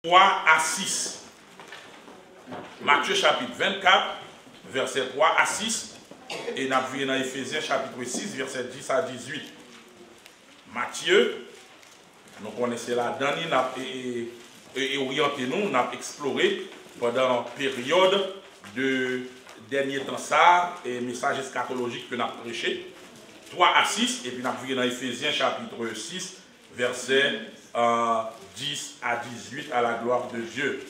3 à 6. Matthieu chapitre 24, verset 3 à 6. Et nous avons vu dans Ephésiens chapitre 6, verset 10 à 18. Matthieu, nous connaissons la dernière et orienté nous, nous avons exploré pendant la période de dernier temps ça et message eschatologique que nous avons prêché. 3 à 6, et puis nous avons vu dans Ephésiens chapitre 6, verset 10 à 18 à la gloire de Dieu.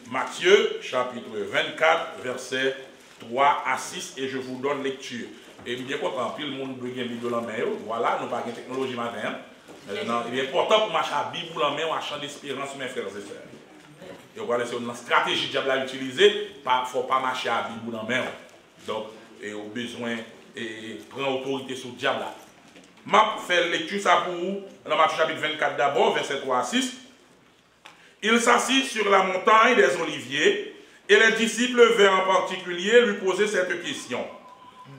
Matthieu chapitre 24, verset 3 à 6, et je vous donne lecture. Et bien content, puis le monde doit gagner Bible en main. Voilà, nous n'avons pas de technologie matin. Il est important pour marcher à Bible en main ou à champ d'espérance, mes frères et sœurs. Et voilà, c'est une stratégie que diable a utilisée. Il ne faut pas marcher à Bible en main. Donc, il a besoin de prendre autorité sur le diable. Je vais faire lecture ça pour vous dans Matthieu chapitre 24 d'abord, verset 3 à 6. Il s'assit sur la montagne des Oliviers et les disciples vinrent en particulier lui poser cette question.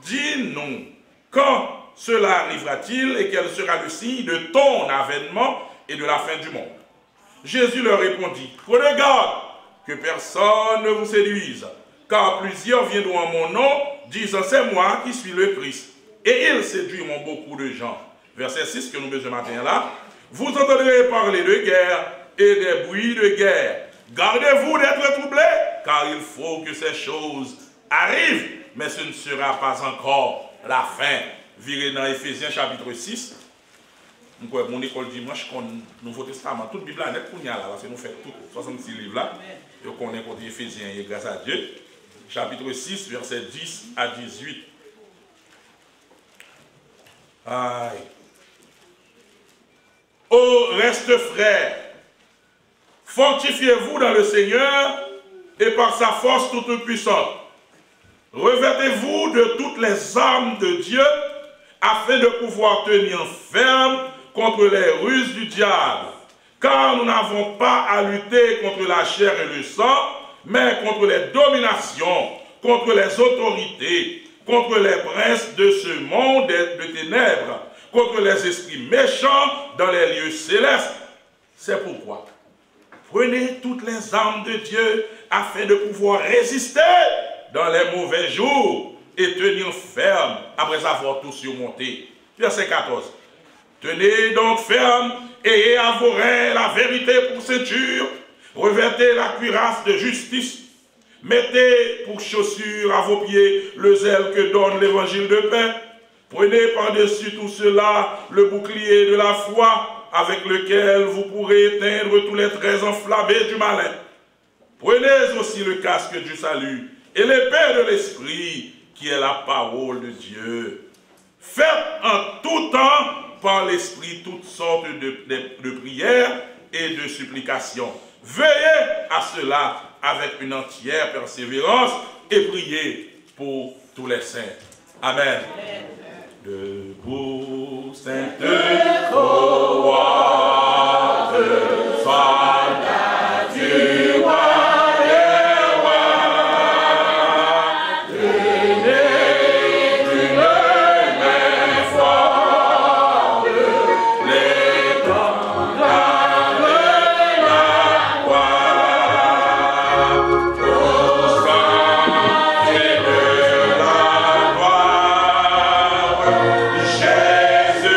Dis-nous, quand cela arrivera-t-il et quel sera le signe de ton avènement et de la fin du monde? Jésus leur répondit, prenez garde que personne ne vous séduise, car plusieurs viendront en mon nom, disant c'est moi qui suis le Christ. Et ils séduiront beaucoup de gens. Verset 6 que nous faisons ce matin là. Vous entendrez parler de guerre et des bruits de guerre. Gardez-vous d'être troublés, car il faut que ces choses arrivent, mais ce ne sera pas encore la fin. Virez dans Ephésiens chapitre 6. Mon école dimanche, Nouveau Testament, toute Bible là, net qu'on y a là, parce que nous faisons tout, 66 livres là, et qu'on est côté Ephésiens, et grâce à Dieu. Chapitre 6, verset 10 à 18. Aïe. Au reste, frères, fortifiez-vous dans le Seigneur et par sa force toute puissante. Revêtez-vous de toutes les armes de Dieu afin de pouvoir tenir ferme contre les ruses du diable. Car nous n'avons pas à lutter contre la chair et le sang, mais contre les dominations, contre les autorités, contre les princes de ce monde de ténèbres, contre les esprits méchants dans les lieux célestes. C'est pourquoi prenez toutes les armes de Dieu afin de pouvoir résister dans les mauvais jours et tenir ferme après avoir tout surmonté. Verset 14. Tenez donc ferme, ayez à vos reins la vérité pour ceinture, revêtez la cuirasse de justice, mettez pour chaussure à vos pieds le zèle que donne l'évangile de paix. Prenez par-dessus tout cela le bouclier de la foi, avec lequel vous pourrez éteindre tous les traits enflammés du malin. Prenez aussi le casque du salut et l'épée de l'esprit, qui est la parole de Dieu. Faites en tout temps par l'esprit toutes sortes de prières et de supplications. Veillez à cela avec une entière persévérance et priez pour tous les saints. Amen. Debout, sainte croix de soldat du roi. Jésus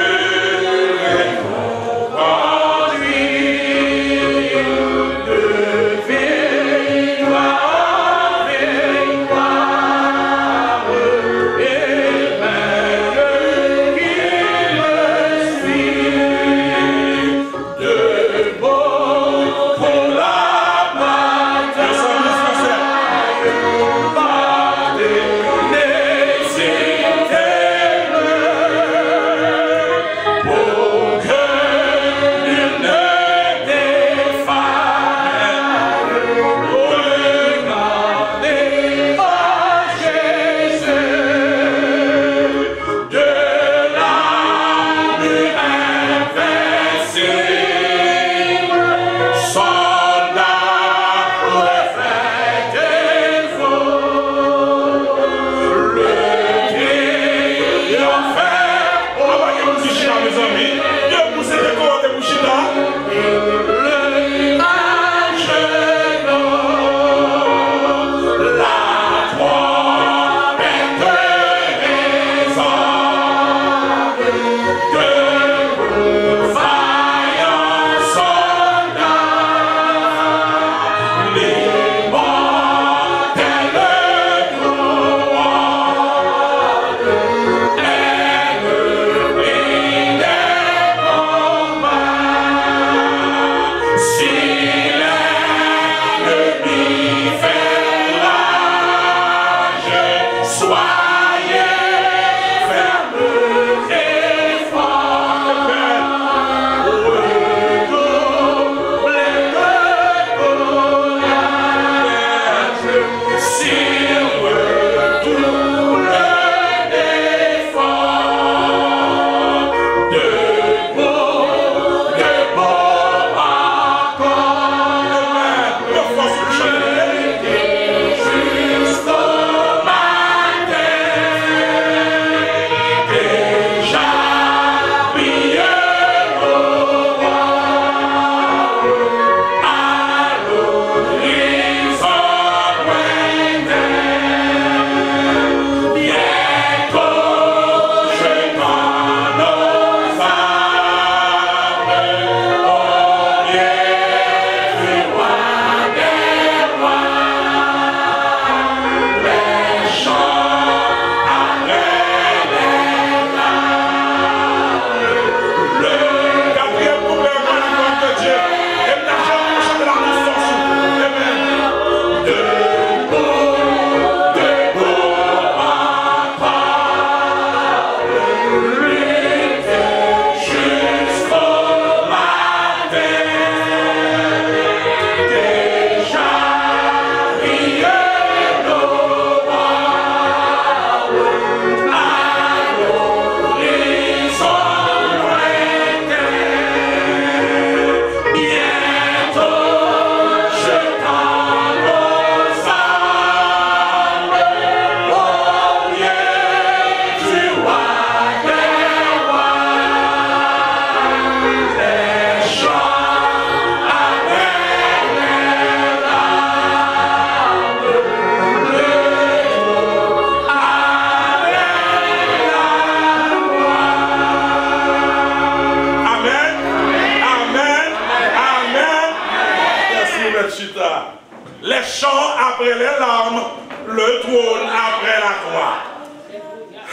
après les larmes, le trône après la croix.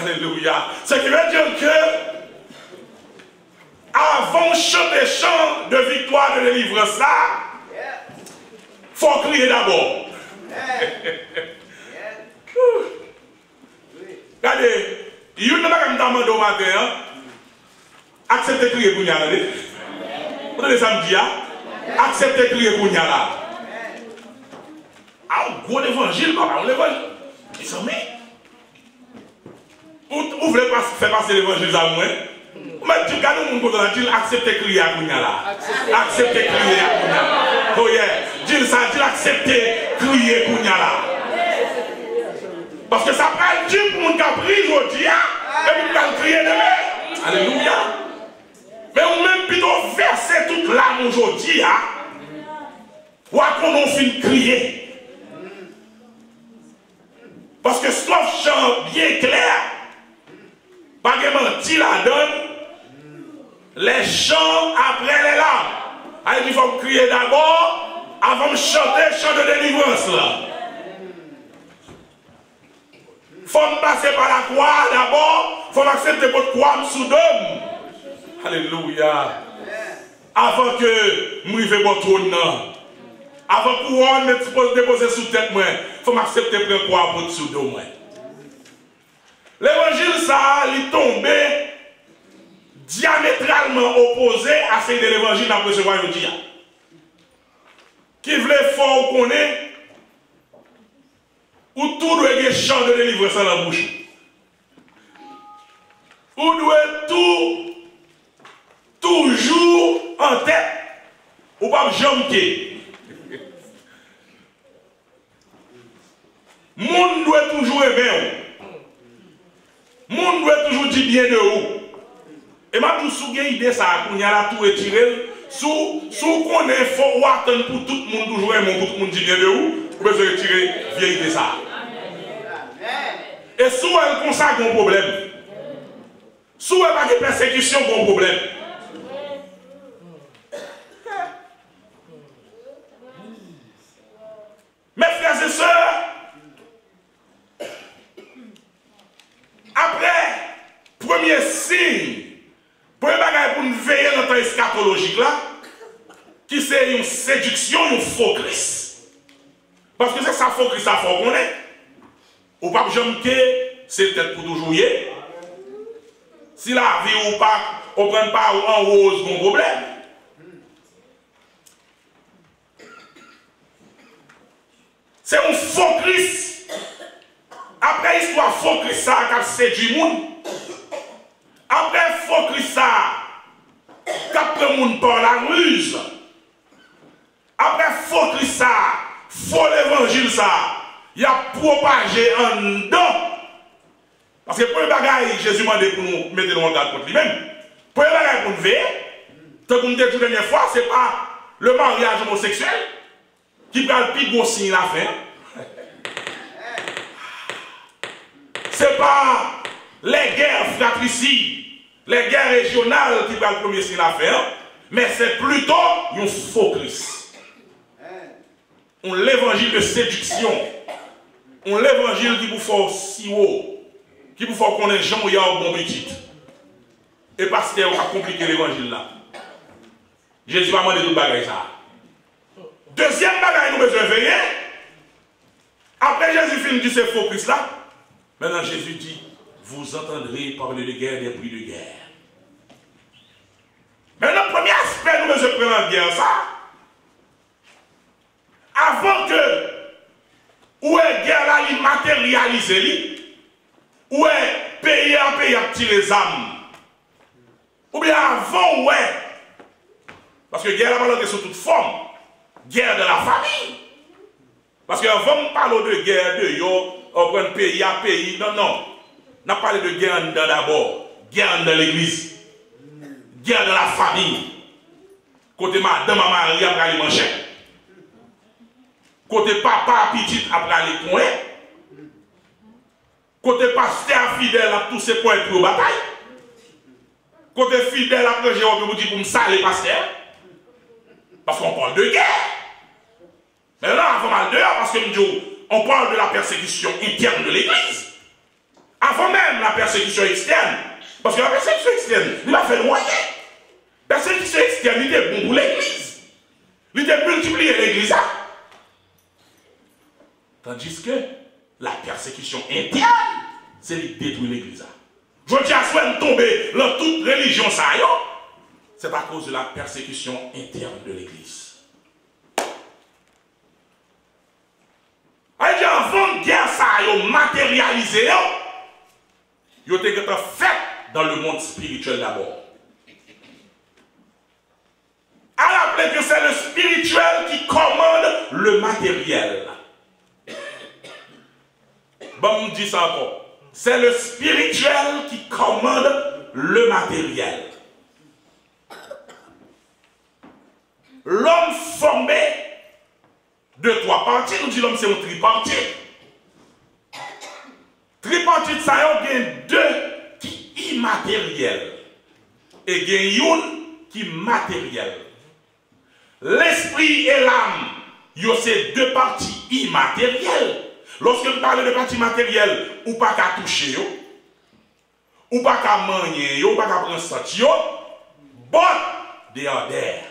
Alléluia. Ce qui veut dire que avant de chanter chant de victoire, de délivrance, il faut crier d'abord. Regardez, il y a une demande au matin, acceptez de crier pour y aller. Vous avez samedi, acceptez de crier pour y aller. Ah, gros évangile, papa, l'évangile. Ils sont mis. Vous voulez pas faire passer l'évangile à moi? Mais tu gardes mon côté, tu acceptes de crier à Kounyala. Accepte de crier à Kounyala. Oh yeah. Dis ça, tu acceptes de crier Kounyala. Parce que ça prend Dieu pour mon caprice aujourd'hui, et puis tu crier demain. Alléluia. Mais on même plutôt verser toute l'âme aujourd'hui, ou à qu'on en finit crier. Parce que sauf chant bien clair, pas de mentir la donne, les chants après les larmes. Il faut crier d'abord avant de chanter chant de délivrance là. Il faut me passer par la croix d'abord, il faut m'accepter votre croix sous d'homme. Alléluia. Avant que je me mon trône, avant que couronne me déposer sous tête, il faut m'accepter prendre croix pour sous d'homme. L'évangile, ça, il est tombé diamétralement opposé à celui de l'évangile dans le royaume. Qui voulait fort connaître, où tout doit être chant de délivrance dans la bouche. Où doit tout, toujours en tête, ou pas jamquer. Monde doit toujours aimer. Monde doit toujours dire bien de vous. Et ma tout sous idée ça qu'on y a la tout retiré sous qu'on est fort attendre pour tout le monde toujours aimer pour tout le monde dire bien de vous, vous pouvez retirer vieille idée ça. Et sous elle consacre un problème. Sous elle pas de persécution un problème. Mes frères et sœurs, après, premier signe, premier bagage pour nous veiller dans le temps eschatologique là, qui c'est une séduction, une faux Christ. Parce que c'est ça faux Christ, ça faut qu'on est. Ou pas que c'est peut-être pour toujours y est. Si la vie ou pas, on ne prend pas en rose mon problème. C'est un faux Christ. Après l'histoire faux Christ ça qui a séduit le monde. Après faux Christ ça qui a pris le monde par la ruse. Après faux Christ ça, faux l'évangile ça, il a propagé en dedans. Parce que pour le bagaille, Jésus m'a dit pour nous mettre en garde contre lui-même. Pour le bagaille pour nous veiller, tant qu'on dit la dernière fois, ce n'est pas le mariage homosexuel qui prend le plus gros signe la fin. Ce n'est pas les guerres fratricides, les guerres régionales qui prennent le premier signe la fin, mais c'est plutôt un faux Christ. On l'évangile de séduction. On l'évangile qui vous fait si haut. Qui vous faut qu'on ait gens où il y a un bon petit. Et parce que on a compliqué l'évangile là. Jésus va demander tout le bagage ça. Deuxième bagage, nous besoin veiller. Après Jésus finit dit c'est faux Christ là. Maintenant Jésus dit, vous entendrez parler de guerre, des bruits de guerre. Maintenant, le premier aspect, nous besoin prendre en guerre ça. Avant que, où est guerre là, il matérialise lui. Ou est payé à tirer les âmes. Ou bien avant, ouais. Parce que guerre là, sous toute forme. Guerre de la famille. Parce qu'avant, on parle de guerre de yo, on prend pays à pays. Non, non. On a parlé de guerre d'abord. Guerre dans l'église. Guerre de la famille. Côté madame Marie après aller manger. Côté papa petit après aller coin. Côté pasteur fidèle à tous ces points pour la bataille. Côté fidèle après j'ai envie de vous dire pour me saler pasteur. Parce qu'on parle de guerre. Mais là, on va mal dehors parce que nous disons, on parle de la persécution interne de l'Église. Avant même la persécution externe. Parce que la persécution externe, il a fait le moyen. La persécution externe, il était bon pour l'Église. Il était multiplié l'Église. Tandis que la persécution interne, c'est de détruire l'Église. Je dis à soi de tomber dans toute religion, ça y est. C'est à cause de la persécution interne de l'Église. Avant de guerre, ça a matérialisé. Il a été fait dans le monde spirituel d'abord. À rappeler que c'est le spirituel qui commande le matériel. Bon, on dit ça encore. C'est le spirituel qui commande le matériel. L'homme formé de trois parties, nous disons l'homme c'est un tripartite. Tripartite, ça y a deux qui immatériels et il y a une qui matériel. L'esprit et l'âme, c'est deux parties immatérielles. Lorsque vous parlez de parties matérielles, ou pas qu'à toucher, ou pas qu'à manier, ou pas qu'à prendre ça, but they are there.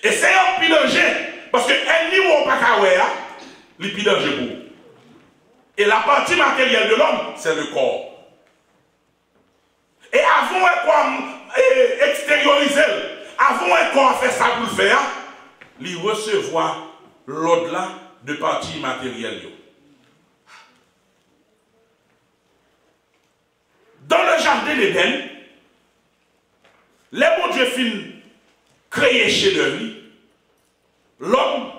Et c'est un pile danger, parce que un niveau pas qu'à voir, le pile danger pour. Et la partie matérielle de l'homme, c'est le corps. Et avant quoi extérioriser, avant quoi faire ça pour le faire, il recevoir l'au-delà de partie matérielle. Dans le jardin d'Éden, les bons dieux finissent créer chez lui l'homme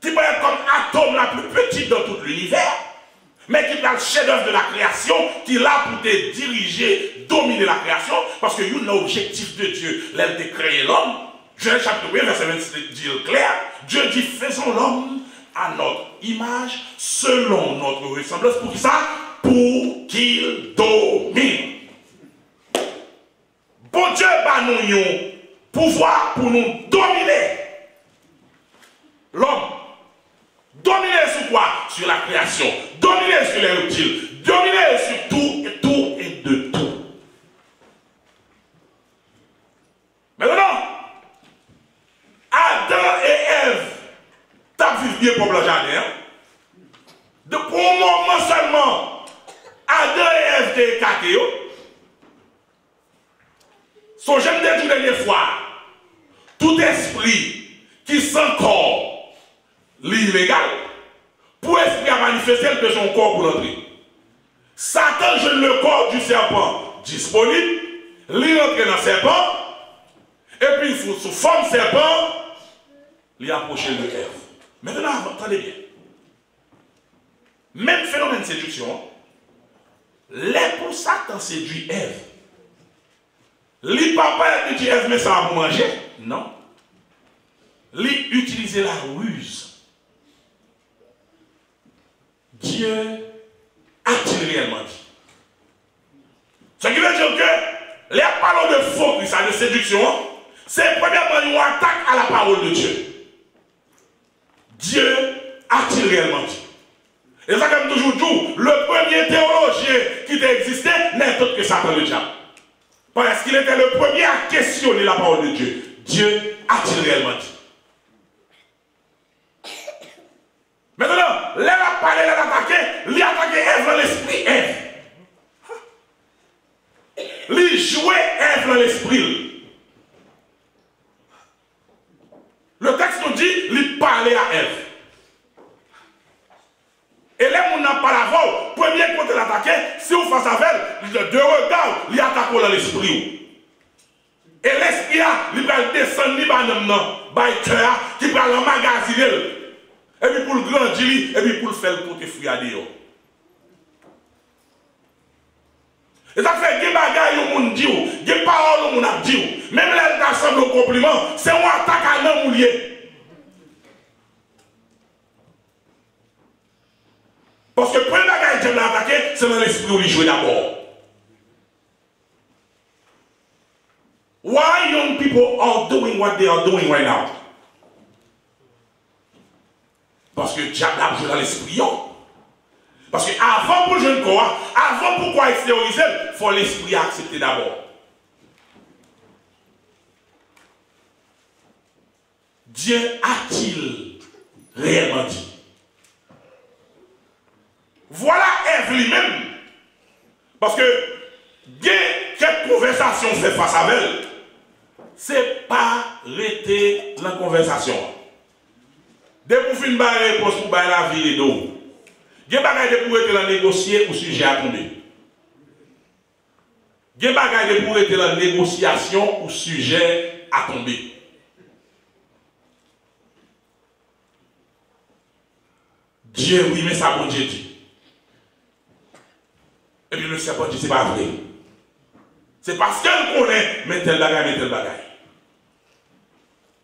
qui peut être comme atome la plus petite dans tout l'univers, mais qui est le chef-d'œuvre de la création, qui est là pour te diriger, dominer la création, parce que il y a un objectif de Dieu, l'aide de créer l'homme. Genèse chapitre 1, verset 27 dit clair, Dieu dit faisons l'homme à notre image, selon notre ressemblance. Pour qui ça? Pour qu'il domine. Bon Dieu va nous un pouvoir pour nous dominer. L'homme. Dominer sur quoi? Sur la création. Dominer sur les reptiles. Dominer sur tout et tout et de tout. Maintenant, Adam et Ève tapent vivre bien pour le jardin. De pour un moment seulement, Adam et Ève étaient écartés. Son j'aime dire tout dernière fois, tout esprit qui sent corps l'illégal, pour esprit à manifester le besoin de corps pour l'entrer. Satan jeune le corps du serpent disponible, il entre dans le serpent, et puis sous forme serpent, il approche de Ève. Maintenant, attendez bien. Même phénomène de séduction, les pour Satan séduit Ève. Les papa dit Ève, mais ça va vous manger? Non. Les utiliser la ruse. Dieu a-t-il réellement dit? Ce qui veut dire que les paroles de faux, de séduction, c'est premièrement une attaque à la parole de Dieu. Dieu a-t-il réellement dit? Et ça, comme toujours dit, le premier théologien qui a existé n'est autre que Satan le diable. Parce qu'il était le premier à questionner la parole de Dieu. Dieu a-t-il réellement dit? Maintenant, là, il a parlé, il a attaqué, il a attaqué Ève dans l'esprit, Ève. Il jouait Ève dans l'esprit. Le texte nous dit, il parlait à Ève. Et là, on n'a pas la voix. Premier côté l'attaquer, si on face avec elle, de regard, il attaque dans l'esprit. Et l'esprit, il va descendre, il va cœur, qui va l'emmagasiner. Et puis pour le grandir, et puis pour le faire pour te friader. Et ça fait des bagailles au monde dit, des paroles au monde a dit. Même là, il assemble au compliment, c'est une attaque à l'homme mouillé. Parce que le premier bagaille que j'aime l'attaquer, c'est dans l'esprit où il joue d'abord. Why young people are doing what they are doing right now? Parce que diable a joué dans l'esprit. Parce que avant pour le jeune corps, avant pourquoi extérioriser, il faut l'esprit accepter d'abord. Dieu a-t-il réellement dit? Voilà Ève lui-même. Parce que quelle conversation fait face à elle, c'est pas arrêter la conversation. Dès que vous finissez par réponse pour la vie et d'eau, il y a des bagages pour être négocier au sujet à tomber. Il y a des bagages pour être la négociation au sujet à tomber. Dieu, oui, mais ça, bon Dieu dit. Et puis le serpent dit, c'est pas vrai. C'est parce qu'elle connaît, mais tel bagaille.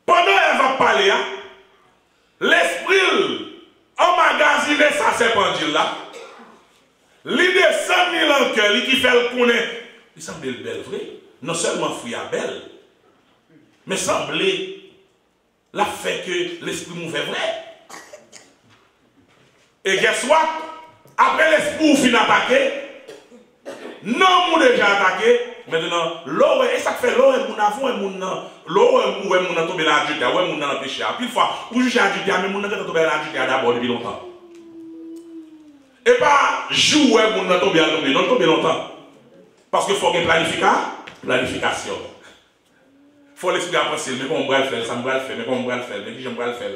Pendant qu'elle va parler, l'esprit emmagasine sa serpentine là. L'idée 100 000 ans que qui fait le connaître, il semble belle, vrai. Non seulement fruit à belle, mais semblait la fait que l'esprit nous fait vrai. Et guess what? Après l'esprit finit attaquer, non, nous déjà attaqué. Maintenant, l'eau, et ça fait l'eau, et mon avou, et l'eau, et mon tombé l'adultère, ou mon dans péché. Puis, fois, où juger l'adultère, mais mon n'a tombé l'adultère d'abord depuis longtemps. Et pas jouer, mon tombé l'adultère, non, tombé longtemps. Parce qu'il faut qu'il y ait planification. Il faut l'esprit à penser, mais comment on va le faire, ça me va le faire, mais comment on va le faire, mais qui j'aime le faire.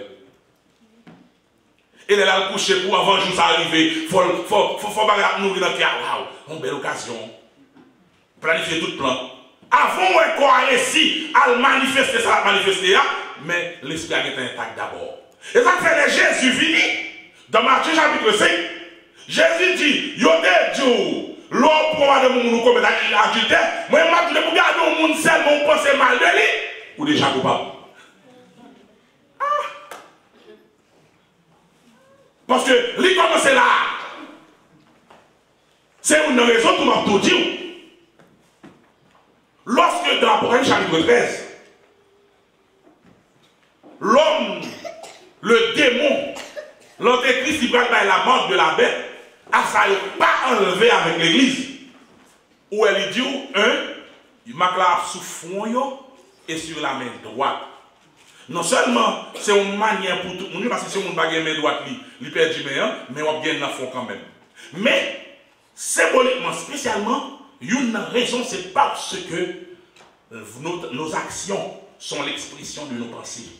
Et là, le coucher pour avant le jour ça arriver, il faut pas nourrir dans le cœur. Waouh, une belle occasion. Planifier tout le plan. Avant qu'on a réussi à manifester ça, mais l'esprit a été intact d'abord. Et ça fait que Jésus vini. Dans Matthieu chapitre 5, Jésus dit, yo de Dieu, l'eau pour moi de mon commettre adultère, moi je vais regarder au monde seulement penser mal de lui, ou déjà coupable. Parce que lui commence là. C'est une raison pour m'a tout dit. Lorsque dans l'Apocalypse chapitre 13, l'homme, le démon, l'antéchrist qui prend la mort de la bête, a ça pas enlevé avec l'église. Où elle dit, il marque là sous front et sur la main droite. Non seulement c'est une manière pour tout le monde, parce que si on n'a pas de main droite, il perd du meilleur, mais on gagne dans le fond quand même. Mais, symboliquement, spécialement, une raison, c'est parce que nos actions sont l'expression de nos pensées.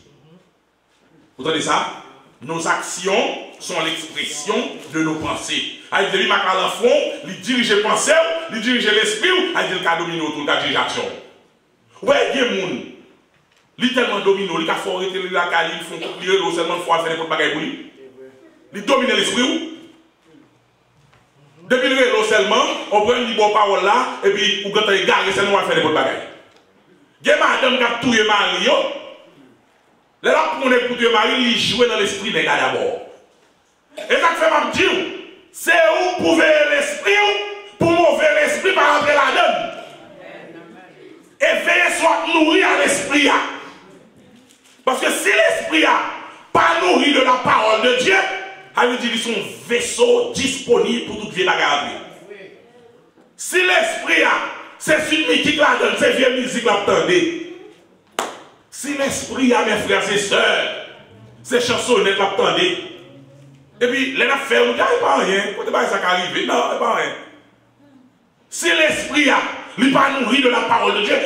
Vous entendez ça? Nos actions sont l'expression de nos pensées. Il dit, marque à l'enfant, il dirige les pensées, il dirige l'esprit, il dit, il a dominé autour, il a dirigé l'action. Ouais, il y a des gens. Il tellement domine, il a foré, il a calé, il font couper, il seulement faut faire n'importe quoi pour lui. Il domine l'esprit. Depuis le vélo seulement, on prend une bonne parole là, et puis on peut garder seulement à faire n'importe quoi. Il y a madame qui a tué Marie. Là, pour qu'on tuer Marie, il joue dans l'esprit des gars d'abord. Et ça fait ma dire, c'est où pour veiller l'esprit, pour mauvais l'esprit par après la donne. Et veiller soit nourri à l'esprit. Parce que si l'esprit n'a pas nourri de la parole de Dieu, il veut dire qu'ils sont vaisseaux disponibles pour toute vie bagarre. Si l'esprit a, c'est une musique la donne, c'est vieille musique la attendez. Si l'esprit a, mes frères et sœurs, c'est chansonnettes la attendez. Et puis, les affaires, il n'y a pas rien. Quand ça arrive, non, il n'y a pas rien. Si l'esprit a, il n'est pas nourri de la parole de Dieu,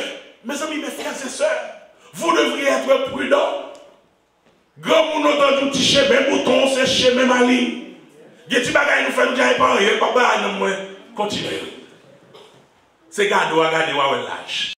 mes amis, mes frères et sœurs, vous devriez être prudents. Grand moun entendu petit chemin bouton, c'est chemin mali. Des petits bagages nous fait nous dire pas rien, papa non moins. Continuez. C'est garder ou regarder ou lâche.